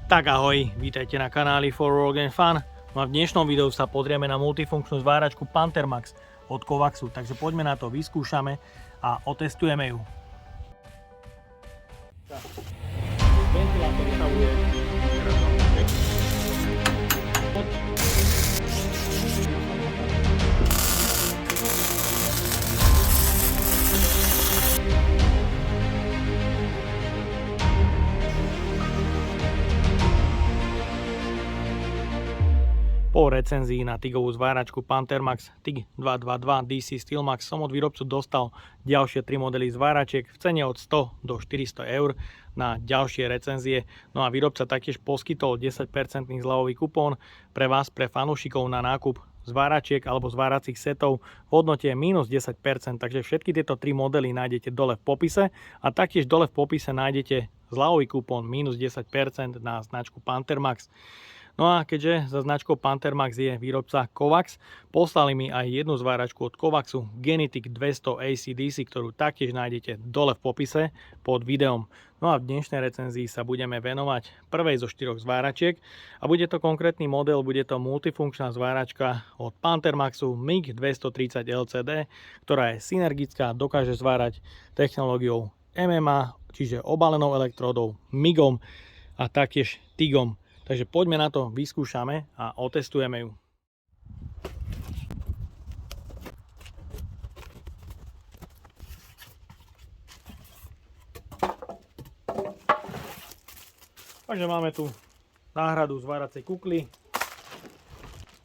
Tak ahoj, vítajte na kanáli For Work and Fun. No a v dnešnom videu sa pozrieme na multifunkčnú zváračku Panthermax od Kovaxu, takže poďme na to, vyskúšame a otestujeme ju. Ventilátor vystavuje. Po recenzii na TIGovú zváračku Panthermax TIG 222 DC Steelmax som od výrobcu dostal ďalšie 3 modely zváračiek v cene od 100 do 400 eur na ďalšie recenzie. No a výrobca taktiež poskytol 10% zľavový kupón pre vás, pre fanúšikov na nákup zváračiek alebo zváracích setov v hodnote minus 10%. Takže všetky tieto 3 modely nájdete dole v popise a taktiež dole v popise nájdete zľavový kupón minus 10% na značku Panthermax. No a keďže za značkou Panthermax je výrobca Kovax, poslali mi aj jednu zváračku od Kovaxu Genetic 200 AC/DC, ktorú taktiež nájdete dole v popise pod videom. No a v dnešnej recenzii sa budeme venovať prvej zo 4 zváračiek a bude to konkrétny model, bude to multifunkčná zváračka od Panthermaxu MIG 230 LCD, ktorá je synergická, dokáže zvárať technológiou MMA, čiže obalenou elektródou, MIGom a taktiež TIGom. Takže poďme na to, vyskúšame a otestujeme ju. Takže máme tu náhradu zváracej kukly.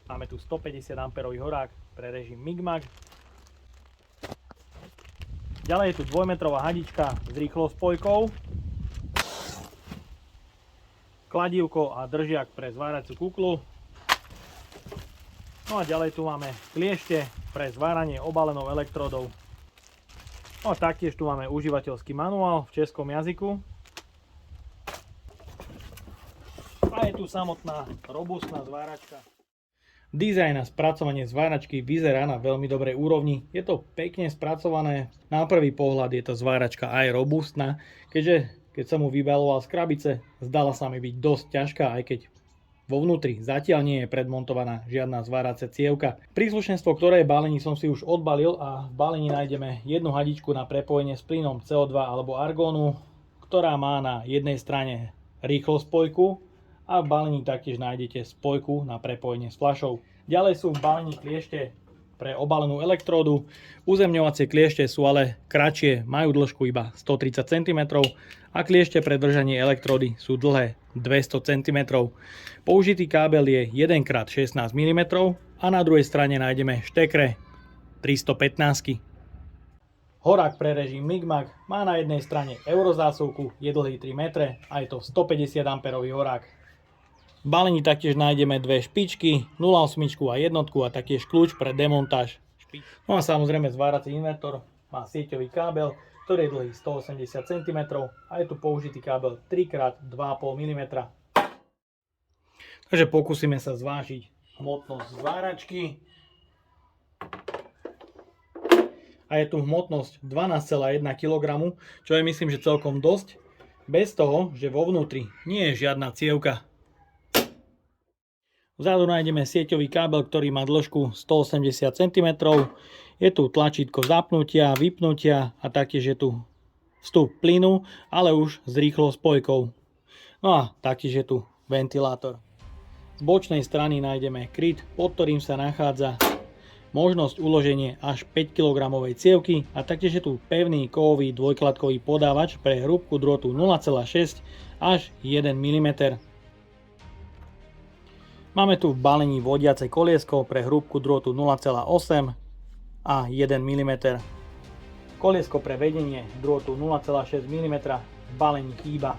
Máme tu 150 A horák pre režim MIG-MAG. Ďalej je tu 2-metrová hadička s rýchlou spojkou. Kladívko a držiak pre zváraciu kuklu. No a ďalej tu máme kliešte pre zváranie obalenou elektródou. No a taktiež tu máme užívateľský manuál v českom jazyku. A je tu samotná robustná zváračka. Dizajn a spracovanie zváračky vyzerá na veľmi dobrej úrovni. Je to pekne spracované. Na prvý pohľad je to zváračka aj robustná, keďže keď som mu vybaloval z krabice, zdala sa mi byť dosť ťažká, aj keď vo vnútri zatiaľ nie je predmontovaná žiadna zváracia cievka. Príslušenstvo, ktoré je balení, som si už odbalil a v balení nájdeme jednu hadičku na prepojenie s plynom CO2 alebo argónu, ktorá má na jednej strane rýchlospojku a v balení taktiež nájdete spojku na prepojenie s fľašou. Ďalej sú v balení kliešte pre obalenú elektródu. Uzemňovacie kliešte sú ale kratšie, majú dĺžku iba 130 cm a kliešte pre držanie elektródy sú dlhé 200 cm. Použitý kábel je 1x16 mm a na druhej strane nájdeme štekre 315. Horák pre režim MIG-MAG má na jednej strane eurozásuvku, je dlhý 3 m a je to 150 A horák. V balení taktiež nájdeme dve špičky, 0,8 a jednotku a taktiež kľúč pre demontáž. No a samozrejme zvárací invertor má sieťový kábel, ktorý je dlhý 180 cm a je tu použitý kábel 3x2,5 mm. Takže pokúsime sa zvážiť hmotnosť zváračky. A je tu hmotnosť 12,1 kg, čo je myslím, že celkom dosť, bez toho, že vo vnútri nie je žiadna cievka. Vzadu nájdeme sieťový kábel, ktorý má dĺžku 180 cm. Je tu tlačítko zapnutia, vypnutia a taktiež je tu vstup plynu, ale už s rýchlou spojkou. No a taktiež je tu ventilátor. Z bočnej strany nájdeme kryt, pod ktorým sa nachádza možnosť uloženie až 5 kg cievky a taktiež je tu pevný kovový dvojkladkový podávač pre hrúbku drôtu 0,6 až 1 mm. Máme tu v balení vodiace koliesko pre hrúbku drôtu 0,8 a 1 mm. Koliesko pre vedenie drôtu 0,6 mm v balení chýba.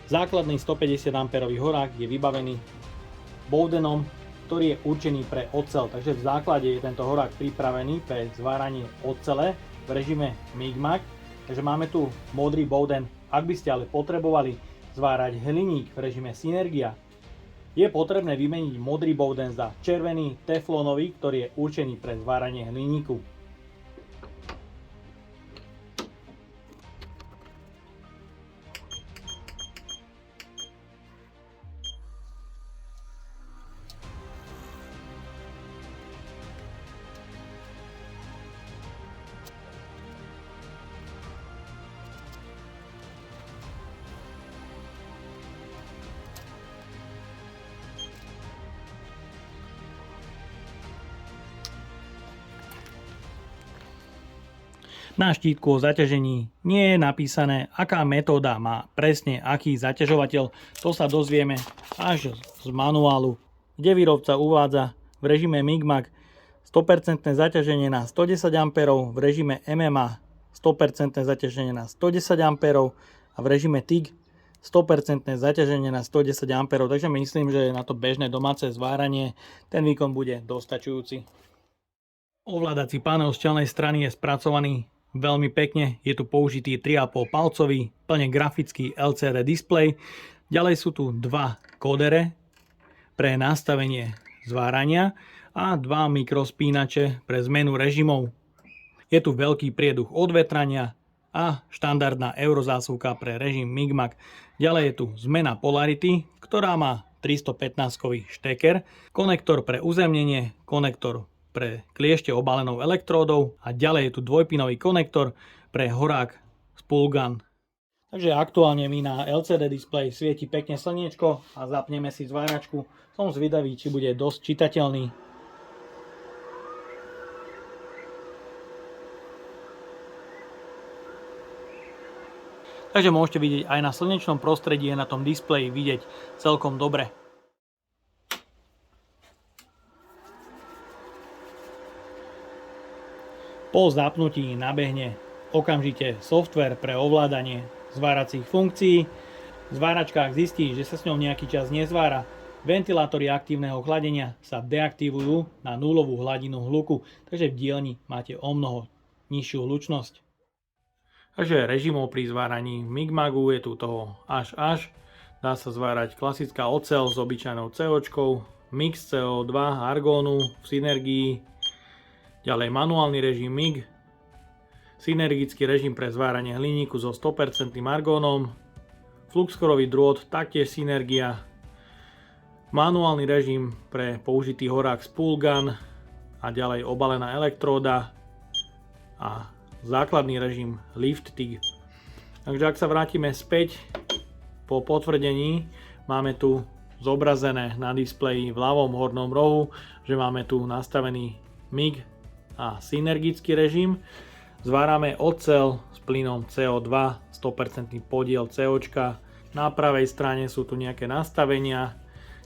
Základný 150 A horák je vybavený Bowdenom, ktorý je určený pre oceľ, takže v základe je tento horák pripravený pre zváranie ocele v režime MIG-MAG Takže máme tu modrý Bowden. Ak by ste ale potrebovali zvárať hliník v režime Synergia, je potrebné vymeniť modrý Bowden za červený teflónový, ktorý je určený pre zváranie hliníku. Na štítku o zaťažení nie je napísané, aká metóda má presne aký zaťažovateľ. To sa dozvieme až z manuálu, kde výrobca uvádza v režime MIG-MAG 100% zaťaženie na 110 A, v režime MMA 100% zaťaženie na 110 A a v režime TIG 100% zaťaženie na 110 A. Takže myslím, že na to bežné domáce zváranie ten výkon bude dostačujúci. Ovládací panel z čelnej strany je spracovaný veľmi pekne, je tu použitý 3,5 palcový, plne grafický LCD displej. Ďalej sú tu dva kódere pre nastavenie zvárania a dva mikrospínače pre zmenu režimov. Je tu veľký prieduch odvetrania a štandardná eurozásuvka pre režim MIG-MAG. Ďalej je tu zmena polarity, ktorá má 315-kový šteker, konektor pre uzemnenie, konektor pre kliešte obalenou elektródou a ďalej je tu dvojpinový konektor pre horák spoolgun. Takže aktuálne mi na LCD displej svieti pekne slniečko a zapneme si zváračku. Som zvedavý, či bude dosť čitateľný. Takže môžete vidieť aj na slnečnom prostredí je na tom displeji vidieť celkom dobre. Po zapnutí nabehne okamžite software pre ovládanie zváracích funkcií. Zváračka, ak zistí, že sa s ňou nejaký čas nezvára, ventilátory aktívneho chladenia sa deaktivujú na nulovú hladinu hluku, takže v dielni máte omnoho nižšiu hlučnosť. Takže režimov pri zváraní MIG-MAGu je tu toho až. Dá sa zvárať klasická oceľ s obyčajnou COčkou, mix CO2, argónu v synergii, ďalej manuálny režim MIG, synergický režim pre zváranie hliníku so 100% argónom, fluxkorový drôt, taktiež synergia, manuálny režim pre použitý horák spoolgun a ďalej obalená elektróda a základný režim lift TIG. Takže ak sa vrátime späť po potvrdení, máme tu zobrazené na displeji v ľavom hornom rohu, že máme tu nastavený MIG a synergický režim. Zvárame oceľ s plynom CO2, 100% podiel COčka. Na pravej strane sú tu nejaké nastavenia,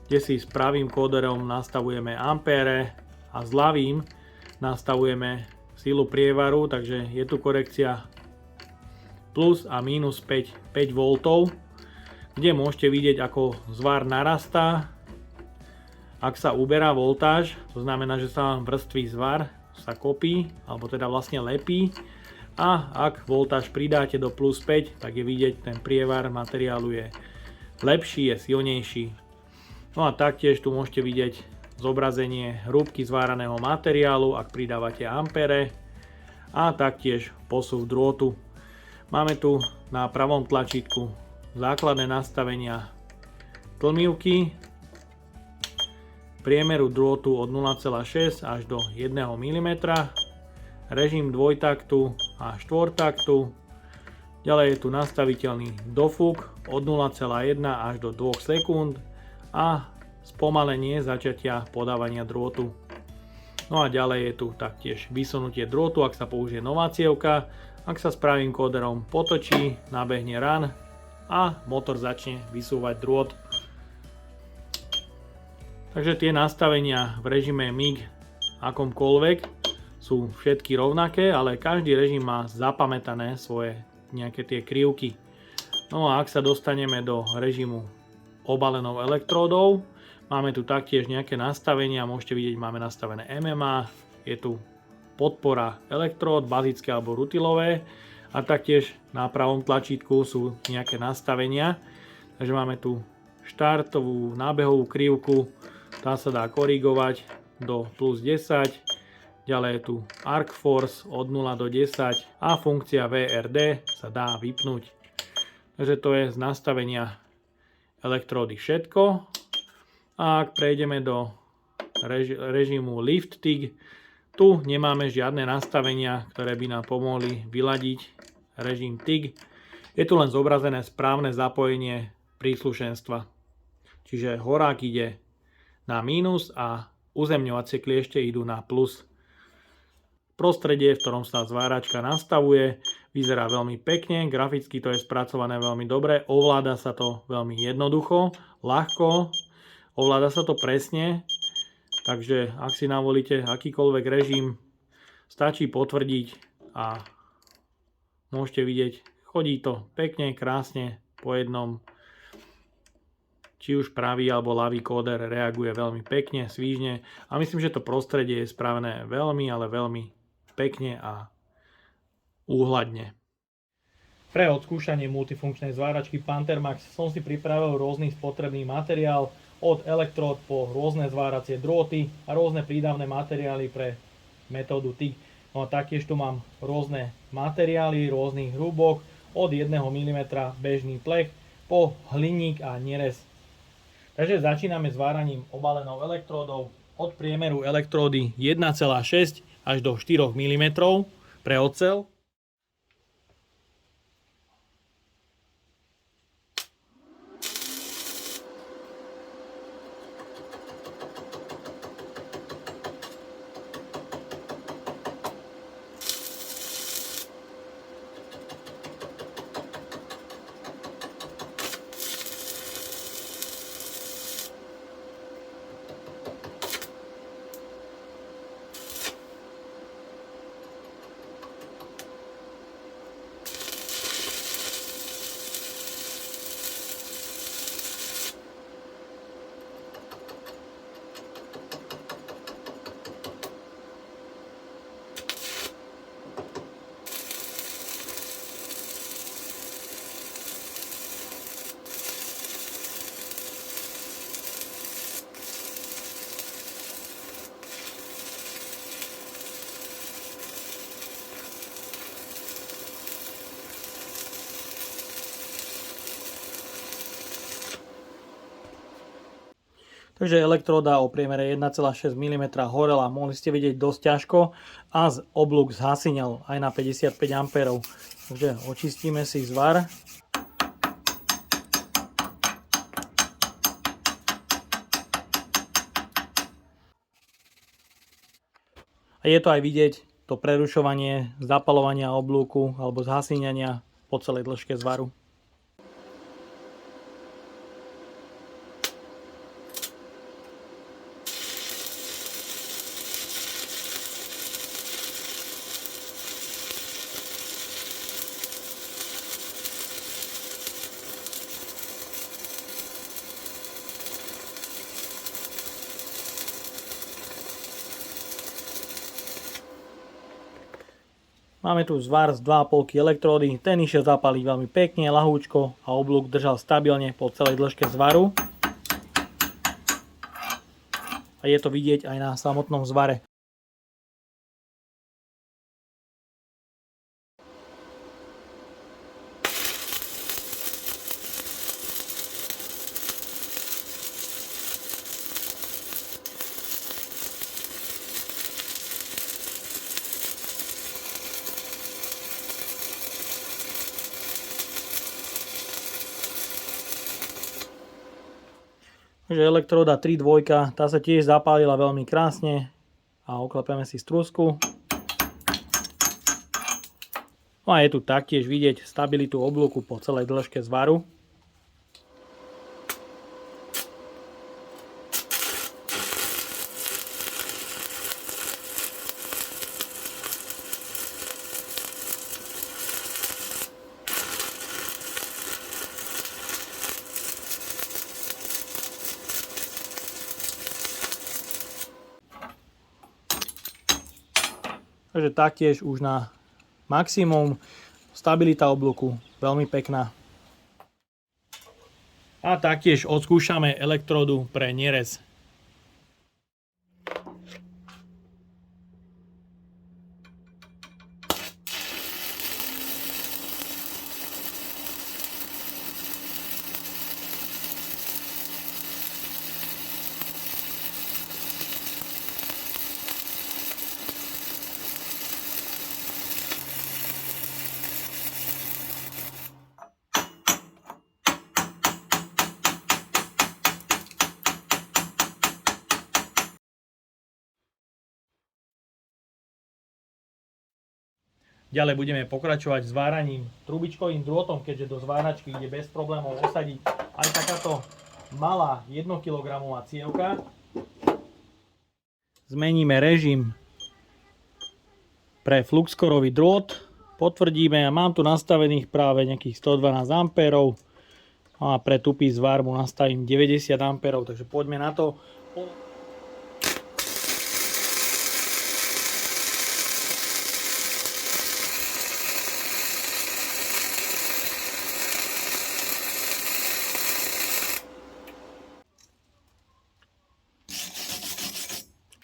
kde si s pravým kóderom nastavujeme ampére a s ľavým nastavujeme silu prievaru, takže je tu korekcia plus a minus 5 V, kde môžete vidieť, ako zvar narastá. Ak sa uberá voltáž, to znamená, že sa vám vrství zvar, sa kopí, alebo teda vlastne lepí, a ak voltáž pridáte do plus 5, tak je vidieť, ten prievar materiálu je lepší, je silnejší. No a taktiež tu môžete vidieť zobrazenie hrúbky zváraného materiálu, ak pridávate ampere, a taktiež posuv drôtu. Máme tu na pravom tlačítku základné nastavenia tlmivky, priemeru drôtu od 0,6 až do 1 mm, režim dvojtaktu a štvortaktu, ďalej je tu nastaviteľný dofúk od 0,1 až do 2 sekúnd a spomalenie začatia podávania drôtu. No a ďalej je tu taktiež vysunutie drôtu, ak sa použije nová cievka, ak sa s pravým kóderom potočí, nabehne run a motor začne vysúvať drôt. Takže tie nastavenia v režime MIG akomkoľvek sú všetky rovnaké, ale každý režim má zapamätané svoje nejaké tie krivky. No a ak sa dostaneme do režimu obalenou elektródou, máme tu taktiež nejaké nastavenia, môžete vidieť, máme nastavené MMA, je tu podpora elektród, bazické alebo rutilové, A taktiež na pravom tlačítku sú nejaké nastavenia. Takže máme tu štartovú nábehovú krivku, tá sa dá korigovať do plus 10. Ďalej je tu Arc Force od 0 do 10 a funkcia VRD sa dá vypnúť. Takže to je z nastavenia elektródy všetko. A ak prejdeme do režimu Lift TIG, tu nemáme žiadne nastavenia, ktoré by nám pomohli vyladiť režim TIG. Je tu len zobrazené správne zapojenie príslušenstva. Čiže horák ide na mínus a uzemňovacie kliešte idú na plus. Prostredie, v ktorom sa zváračka nastavuje, vyzerá veľmi pekne, graficky to je spracované veľmi dobre, ovláda sa to veľmi jednoducho, ľahko, ovláda sa to presne, takže ak si navolíte akýkoľvek režim, stačí potvrdiť a môžete vidieť, chodí to pekne, krásne po jednom. Či už pravý alebo ľavý kóder reaguje veľmi pekne, svížne a myslím, že to prostredie je spravené veľmi, ale veľmi pekne a úhľadne. Pre odskúšanie multifunkčnej zváračky Panther Max som si pripravil rôzny spotrebný materiál, od elektród po rôzne zváracie drôty a rôzne prídavné materiály pre metódu TIG. No a taktiež tu mám rôzne materiály rôznych hrúbok, od 1 mm bežný plech po hliník a nerez. Takže začíname s váraním obalenou elektródou od priemeru elektródy 1,6 až do 4 mm pre oceľ. Takže elektróda o priemere 1,6 mm horela, mohli ste vidieť dosť ťažko a oblúk zhasínal aj na 55 A. Takže očistíme si zvar. A je to aj vidieť to prerušovanie zapaľovania oblúku alebo zhasínania po celej dĺžke zvaru. Máme tu zvar z 2,5 elektródy, ten išiel zapáliť veľmi pekne, ľahúčko a oblúk držal stabilne po celej dĺžke zvaru. A je to vidieť aj na samotnom zvare. Takže elektróda 3.2, tá sa tiež zapálila veľmi krásne a oklepeme si strúsku. No a je tu taktiež vidieť stabilitu oblúku po celej dĺžke zvaru. Takže taktiež už na maximum stabilita oblúku veľmi pekná. A taktiež odskúšame elektródu pre nerez. Ďalej budeme pokračovať s váraním trubičkovým drôtom, keďže do zváračky ide bez problémov osadiť aj takáto malá 1 kg cievka. Zmeníme režim pre fluxkorový drôt, potvrdíme a mám tu nastavených práve nejakých 112 A a pre tupý zvár mu nastavím 90 A, takže poďme na to.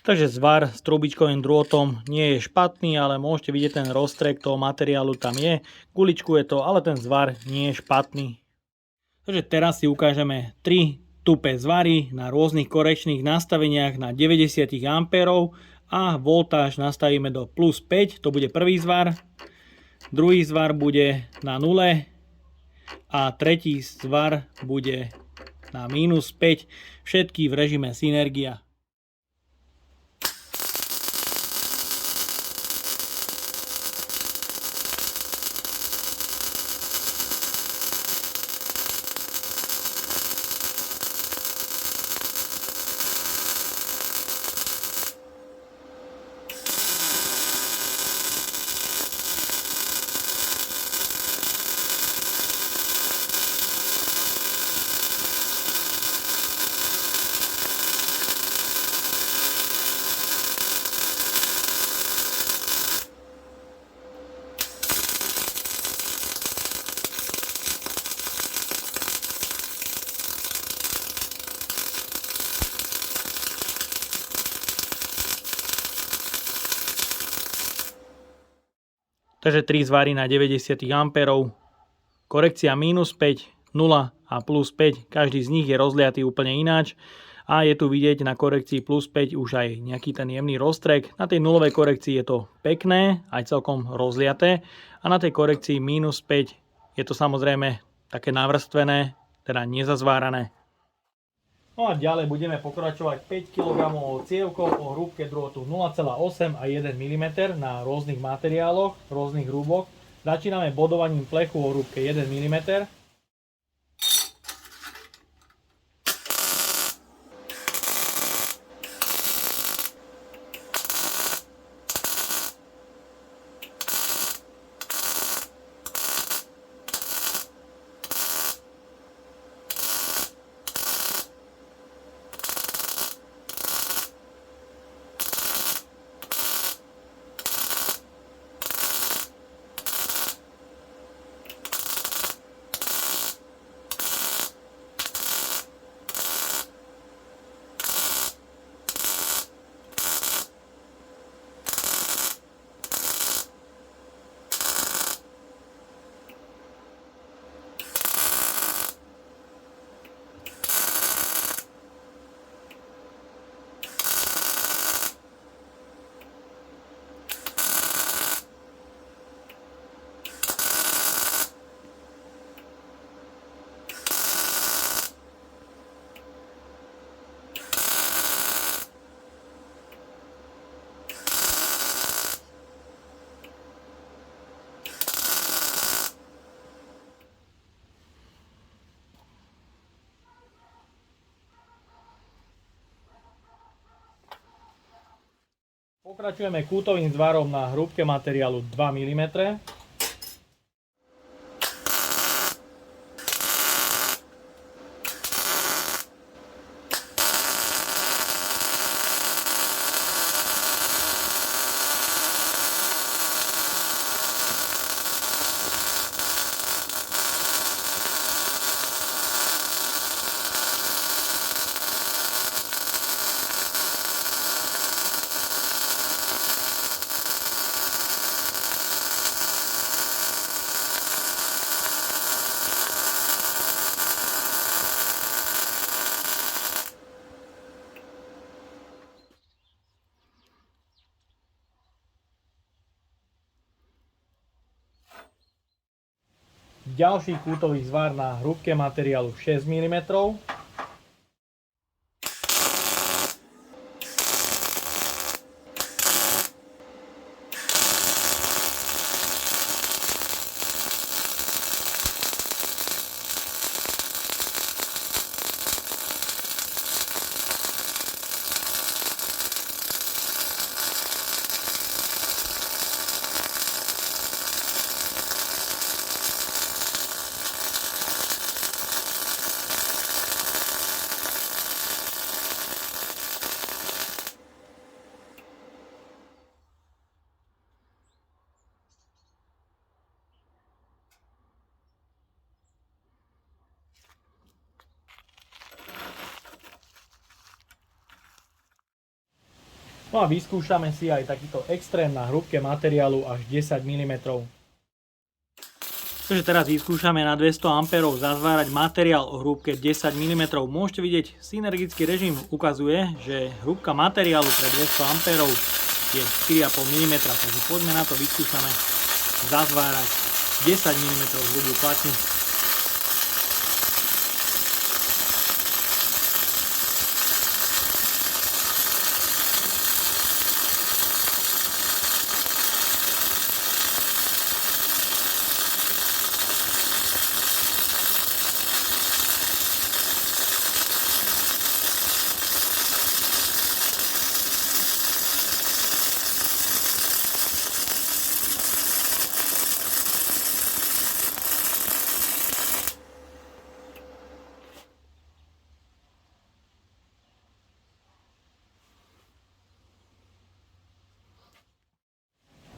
Takže zvar s trubičkovým drôtom nie je špatný, ale môžete vidieť ten roztrek toho materiálu tam je. Guličkuje to, ale ten zvar nie je špatný. Takže teraz si ukážeme 3 tupé zvary na rôznych korekčných nastaveniach na 90 A a voltáž nastavíme do plus 5, to bude prvý zvar. Druhý zvar bude na 0 a tretí zvar bude na minus 5, všetky v režime synergia. Takže 3 zvary na 90 A, korekcia minus 5, 0 a plus 5, každý z nich je rozliatý úplne ináč a je tu vidieť na korekcii plus 5 už aj nejaký ten jemný roztrek. Na tej nulovej korekcii je to pekné, aj celkom rozliaté a na tej korekcii minus 5 je to samozrejme také navrstvené, teda nezazvárané. No a ďalej budeme pokračovať 5 kg cievkou o hrúbke drôtu 0,8 a 1 mm na rôznych materiáloch, rôznych hrúboch. Začíname bodovaním plechu o hrúbke 1 mm. Pokračujeme kútovým zvarom na hrúbke materiálu 2 mm. Ďalší kútový zvar na hrúbke materiálu 6 mm. No a vyskúšame si aj takýto extrém na hrúbke materiálu až 10 mm. Takže teraz vyskúšame na 200 A zazvárať materiál o hrúbke 10 mm. Môžete vidieť, synergický režim ukazuje, že hrúbka materiálu pre 200 A je 4,5 mm. Takže poďme na to, vyskúšame zazvárať 10 mm hrubú platňu.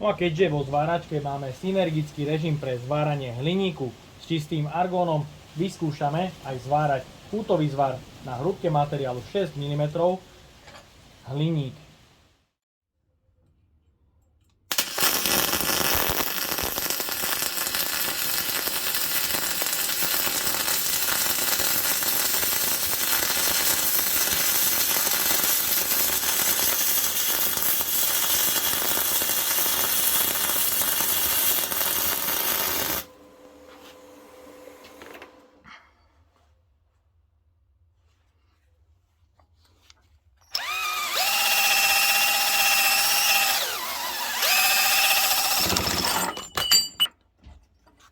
No a keďže vo zváračke máme synergický režim pre zváranie hliníku s čistým argónom, vyskúšame aj zvárať kútový zvar na hrúbke materiálu 6 mm hliník.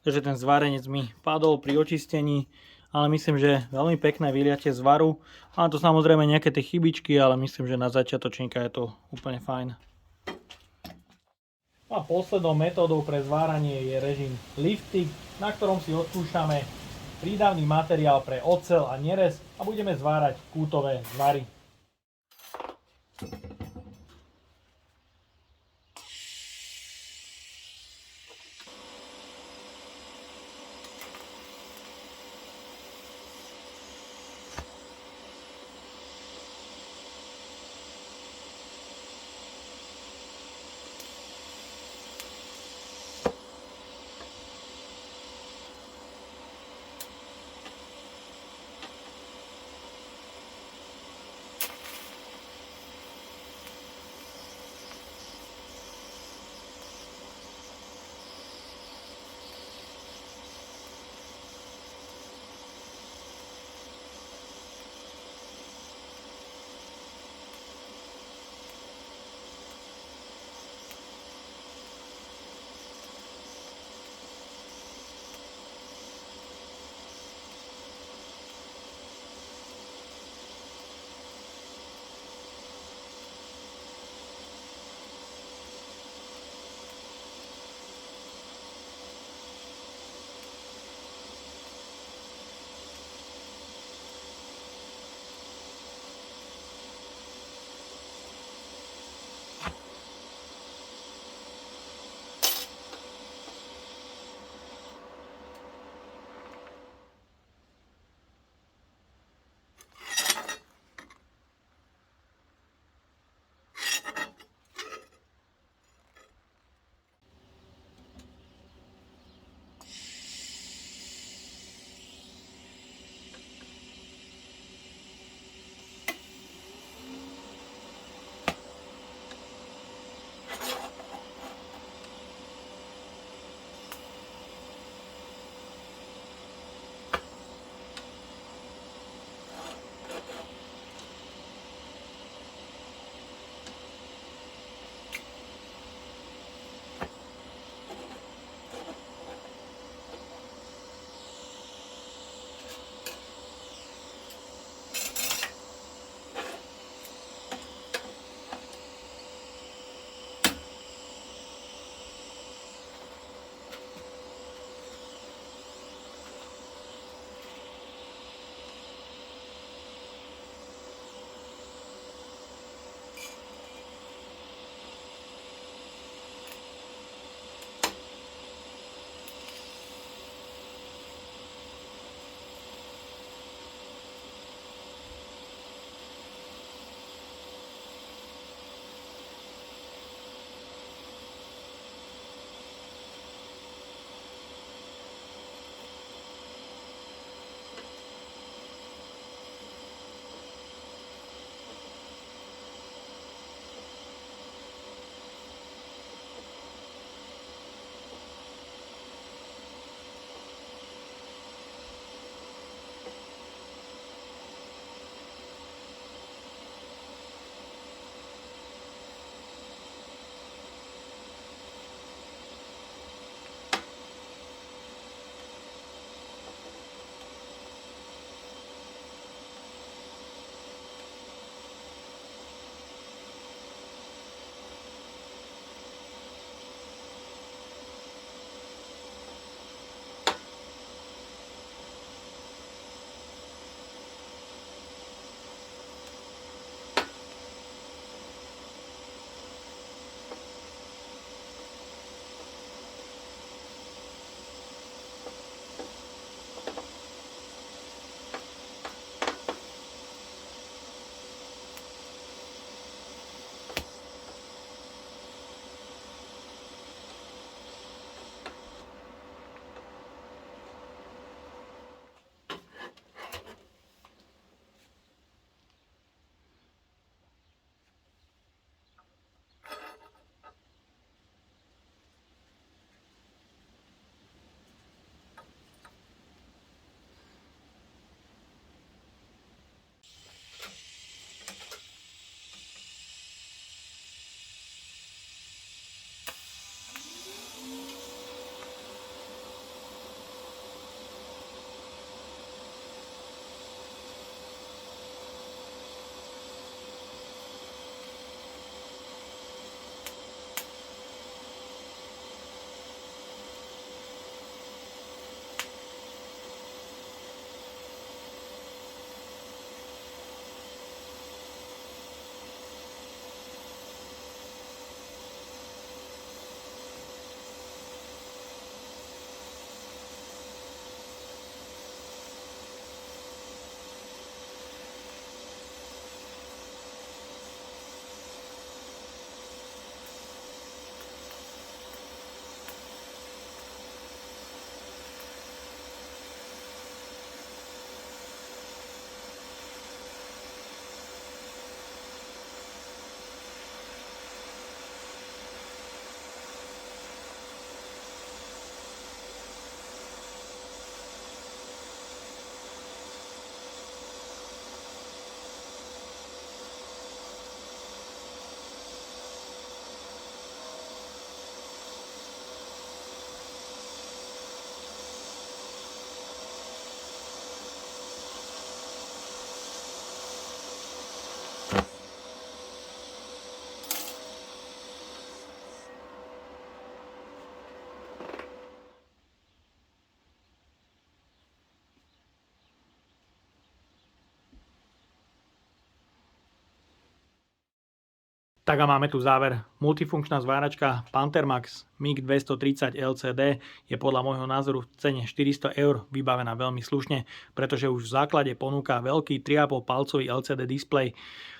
Takže ten zvárenec mi padol pri očistení, ale myslím, že veľmi pekné vyliatie zvaru. Má to samozrejme nejaké tie chybičky, ale myslím, že na začiatočníka je to úplne fajn. A poslednou metódou pre zváranie je režim lifting, na ktorom si odskúšame prídavný materiál pre oceľ a nerez a budeme zvárať kútové zvary. Tak a máme tu záver. Multifunkčná zváračka Panthermax MIG 230 LCD je podľa môjho názoru v cene 400 €, vybavená veľmi slušne, pretože už v základe ponúka veľký 3,5 palcový LCD displej,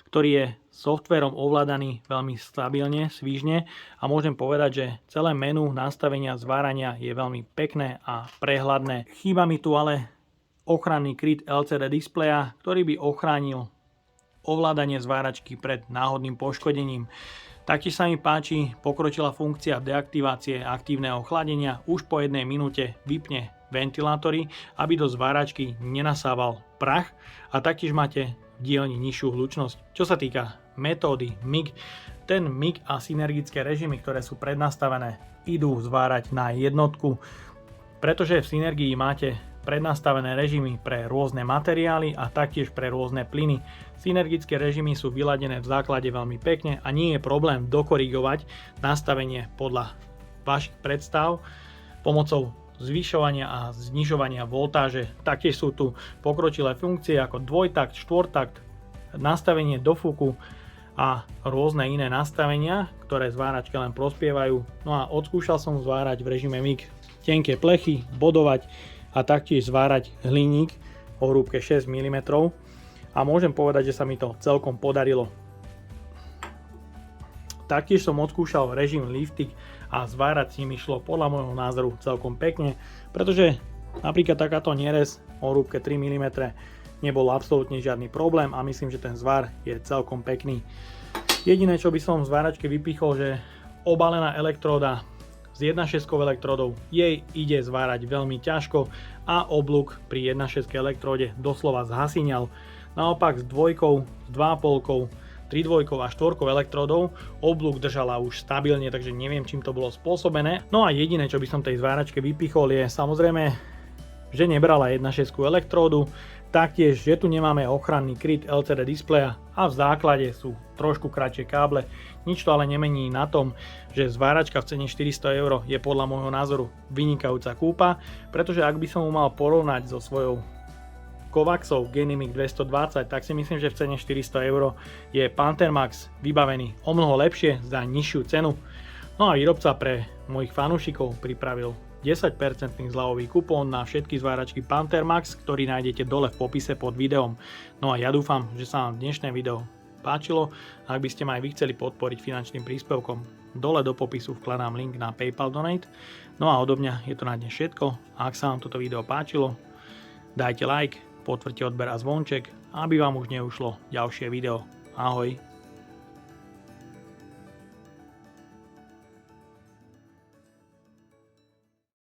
ktorý je softvérom ovládaný veľmi stabilne, svižne a môžem povedať, že celé menu nastavenia zvárania je veľmi pekné a prehľadné. Chýba mi tu ale ochranný kryt LCD displeja, ktorý by ochránil ovládanie zváračky pred náhodným poškodením. Taktiež sa mi páči pokročilá funkcia deaktivácie aktívneho chladenia. Už po 1 minúte vypne ventilátory, aby do zváračky nenasával prach a taktiež máte v dielni nižšiu hlučnosť. Čo sa týka metódy MIG, ten MIG a synergické režimy, ktoré sú prednastavené, idú zvárať na jednotku, pretože v synergii máte prednastavené režimy pre rôzne materiály a taktiež pre rôzne plyny. Synergické režimy sú vyladené v základe veľmi pekne a nie je problém dokorigovať nastavenie podľa vašich predstav pomocou zvyšovania a znižovania voltáže. Taktiež sú tu pokročilé funkcie ako dvojtakt, štvortakt, nastavenie dofúku a rôzne iné nastavenia, ktoré zváračke len prospievajú. No a odskúšal som zvárať v režime MIG tenké plechy, bodovať a taktiež zvárať hliník o hrúbke 6 mm a môžem povedať, že sa mi to celkom podarilo. Taktiež som odskúšal režim lifting a zvárať s ním išlo podľa môjho názoru celkom pekne, pretože napríklad takáto nerez o hrúbke 3 mm nebol absolútne žiadny problém a myslím, že ten zvár je celkom pekný. Jediné, čo by som v zváračke vypichol, že obalená elektróda s 1.6 elektródou jej ide zvárať veľmi ťažko a oblúk pri 1.6 elektróde doslova zhasíňal. Naopak s dvojkou, s 2,5, 3,2 a 4 elektródov oblúk držala už stabilne, takže neviem, čím to bolo spôsobené. No a jediné, čo by som tej zváračke vypichol, je samozrejme, že nebrala 1.6 elektródu, taktiež, že tu nemáme ochranný kryt LCD displeja a v základe sú trošku kratšie káble. Nič to ale nemení na tom, že zváračka v cene 400 € je podľa môjho názoru vynikajúca kúpa, pretože ak by som mu mal porovnať so svojou Kovaxou Genimic 220, tak si myslím, že v cene 400 € je Panthermax vybavený o mnoho lepšie za nižšiu cenu. No a výrobca pre mojich fanúšikov pripravil 10% zľavový kupón na všetky zváračky Panthermax, ktorý nájdete dole v popise pod videom. No a ja dúfam, že sa vám dnešné video páčilo. Ak by ste ma aj vy chceli podporiť finančným príspevkom, dole do popisu vkladám link na PayPal Donate. No a odo mňa je to na dnes všetko. A ak sa vám toto video páčilo, dajte like, potvrďte odber a zvonček, aby vám už neušlo ďalšie video. Ahoj.